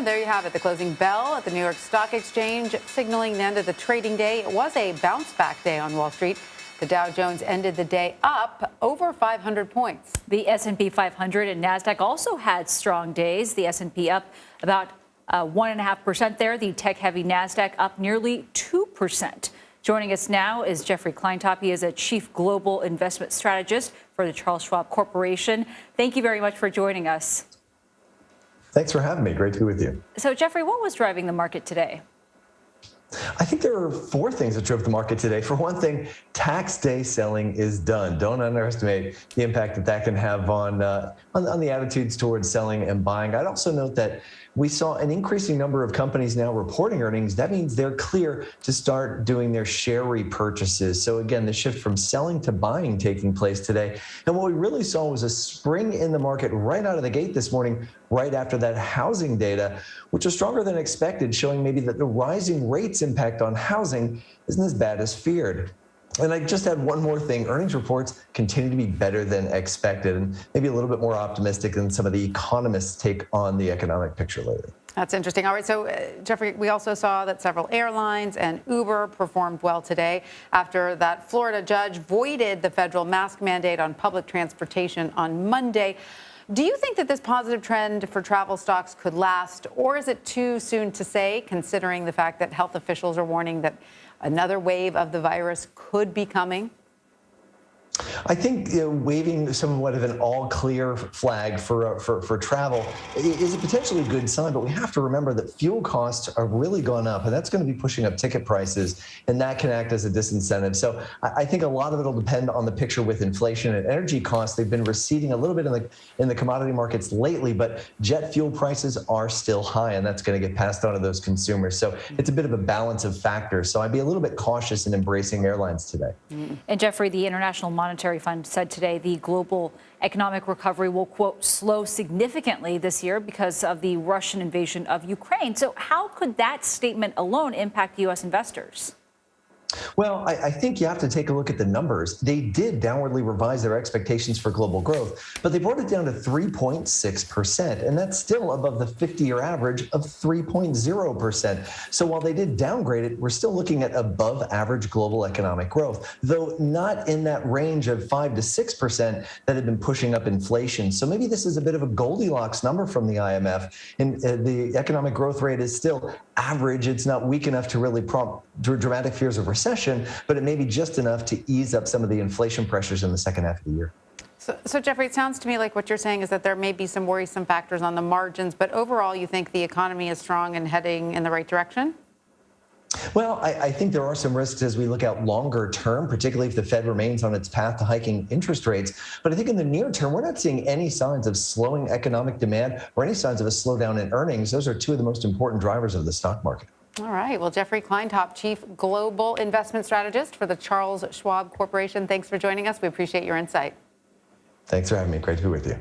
And there you have it, the closing bell at the New York Stock Exchange, signaling the end of the trading day. It was a bounce-back day on Wall Street. The Dow Jones ended the day up over 500 points. The S&P 500 and NASDAQ also had strong days. The S&P up about 1.5% there. The tech-heavy NASDAQ up nearly 2%. Joining us now is Jeffrey Kleintop. He is a chief global investment strategist for the Charles Schwab Corporation. Thank you very much for joining us. Thanks for having me. Great to be with you. So, Jeffrey, what was driving the market today? I think there are four things that drove the market today. For one thing, tax day selling is done. Don't underestimate the impact that that can have on the attitudes towards selling and buying. I'd also note that we saw an increasing number of companies now reporting earnings. That means they're clear to start doing their share repurchases. So again, the shift from selling to buying taking place today. And what we really saw was a spring in the market right out of the gate this morning, right after that housing data, which was stronger than expected, showing maybe that the rising rates impact on housing isn't as bad as feared. And I just had one more thing. Earnings reports continue to be better than expected and maybe a little bit more optimistic than some of the economists' take on the economic picture lately. That's interesting. All right. So, Jeffrey, we also saw that several airlines and Uber performed well today after that Florida judge voided the federal mask mandate on public transportation on Monday. Do you think that this positive trend for travel stocks could last, or is it too soon to say, considering the fact that health officials are warning that another wave of the virus could be coming? I think waving somewhat of an all-clear flag for travel is a potentially good sign, but we have to remember that fuel costs are really gone up, and that's going to be pushing up ticket prices, and that can act as a disincentive. So I think a lot of it will depend on the picture with inflation and energy costs. They've been receding a little bit in the commodity markets lately, but jet fuel prices are still high, and that's going to get passed on to those consumers. So it's a bit of a balance of factors. So I'd be a little bit cautious in embracing airlines today. And Jeffrey, the International Monetary Fund said today the global economic recovery will, quote, slow significantly this year because of the Russian invasion of Ukraine. So how could that statement alone impact U.S. investors? Well, I think you have to take a look at the numbers. They did downwardly revise their expectations for global growth, but they brought it down to 3.6%, and that's still above the 50-year average of 3.0%. So while they did downgrade it, we're still looking at above average global economic growth, though not in that range of 5 to 6% that had been pushing up inflation. So maybe this is a bit of a Goldilocks number from the IMF, and the economic growth rate is still average. It's not weak enough to really prompt dramatic fears of recession, but it may be just enough to ease up some of the inflation pressures in the second half of the year. So, Jeffrey, it sounds to me like what you're saying is that there may be some worrisome factors on the margins, but overall you think the economy is strong and heading in the right direction? Well, I think there are some risks as we look out longer term, particularly if the Fed remains on its path to hiking interest rates. But I think in the near term, we're not seeing any signs of slowing economic demand or any signs of a slowdown in earnings. Those are two of the most important drivers of the stock market. All right. Well, Jeffrey Kleintop, Chief Global Investment Strategist for the Charles Schwab Corporation. Thanks for joining us. We appreciate your insight. Thanks for having me. Great to be with you.